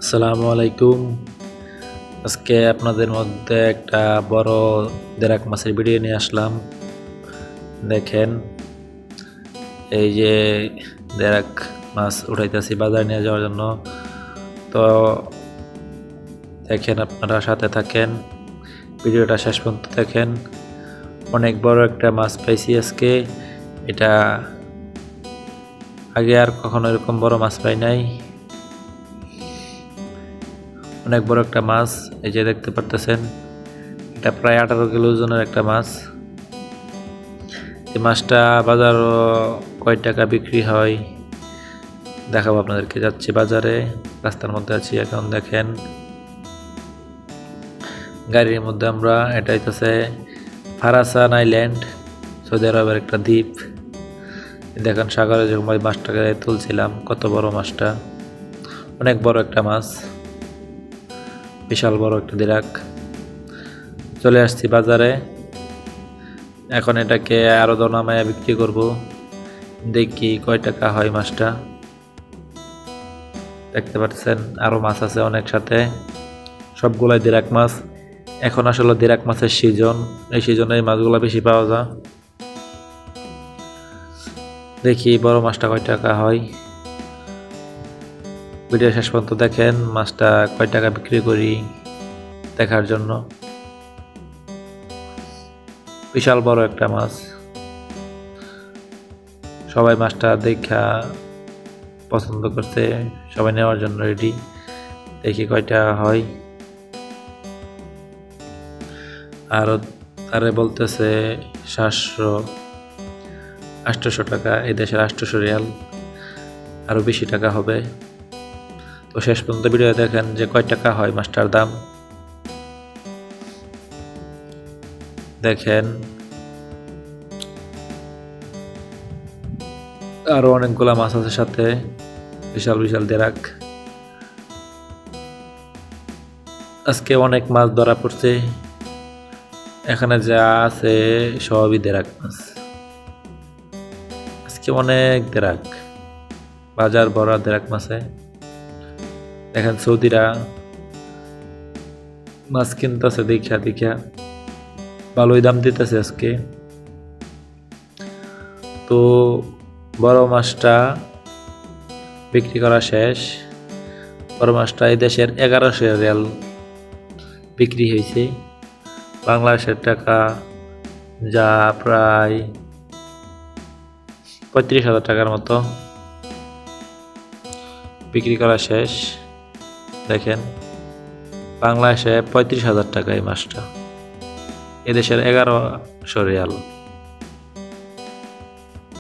আসসালামু আলাইকুম। আজকে আপনাদের মধ্যে একটা বড় দেরাক মাছের ভিডিও নিয়ে আসলাম। দেখেন, এই যে দেরাক মাছ উঠাইতেছি বাজারে নিয়ে যাওয়ার জন্য। তো দেখেন, আপনারা সাথে থাকেন, ভিডিওটা শেষ পর্যন্ত দেখেন। অনেক বড় একটা মাছ পাইছি আজকে। এটা আগে আর কখনো এরকম বড় মাছ পাই নাই। অনেক বড় একটা মাছ, এই যে দেখতে পারতেছেন, এটা প্রায় 18 কিলো ওজনের একটা মাছ। এই মাছটা বাজার কয় টাকা বিক্রি হয় দেখাবো আপনাদেরকে। যাচ্ছি বাজারে, রাস্তার মধ্যে আছি এখন। দেখেন, গাড়ির মধ্যে আমরা, এটা হইতেছে ফারাসান আইল্যান্ড, সৌদি আরবের একটা দ্বীপ। দেখেন, সাগরে যখন ওই মাছটাকে তুলছিলাম, কত বড় মাছটা, অনেক বড় একটা মাছ, বিশাল বড় একটা দিরাক। চলে আসছি বাজারে, এখন এটাকে আরো দনামায়া বিক্রি করব। দেখি কয় টাকা হয় মাছটা। দেখতে পাচ্ছেন আরো মাছ আছে অনেক সাথে, সবগুলাই দিরাক মাছ। এখন আসলে দিরাক মাছের সিজন, এই সিজনে এই মাছগুলো বেশি পাওয়া যায়। দেখি বড় মাছটা কয় টাকা হয়। ভিডিও শেষ পর্যন্ত দেখেন, মাছটা কয় টাকা বিক্রি করি দেখার জন্য। বিশাল বড় একটা মাছ, সবাই মাছটা দেখা পছন্দ করছে, সবাই নেওয়ার জন্য রেডি। দেখি কয় টাকা হয়। আর তারে বলতেছে 700-800 টাকা, এই দেশের 800 রিয়াল, আরো বেশি টাকা হবে। তো শেষ পর্যন্ত ভিডিও দেখেন যে কয় টাকা হয় মাছটার দাম। দেখেন, আরো অনেকগুলা মাছ আছে সাথে, বিশাল বিশাল দেরাক। আজকে অনেক মাছ ধরা পড়ছে, এখানে যা আছে সবই দেরাক মাছ। আজকে অনেক দেরাক, বাজার ভরা দেরাক মাছে। দেখেন, সৌদিরা মাছ কিনতেছে দেখা দেখা, ভালোই দাম দিতেছে আজকে। তো বড় মাছটা বিক্রি করা শেষ। বড় মাছটা এই দেশের 1100 রিয়াল বিক্রি হয়েছে, বাংলাদেশের টাকা যা প্রায় 35,000 টাকার মতো বিক্রি করা শেষ। দেখেন, বাংলাদেশে 35,000 টাকা এই মাছটা, এদেশের 1100 রিয়াল।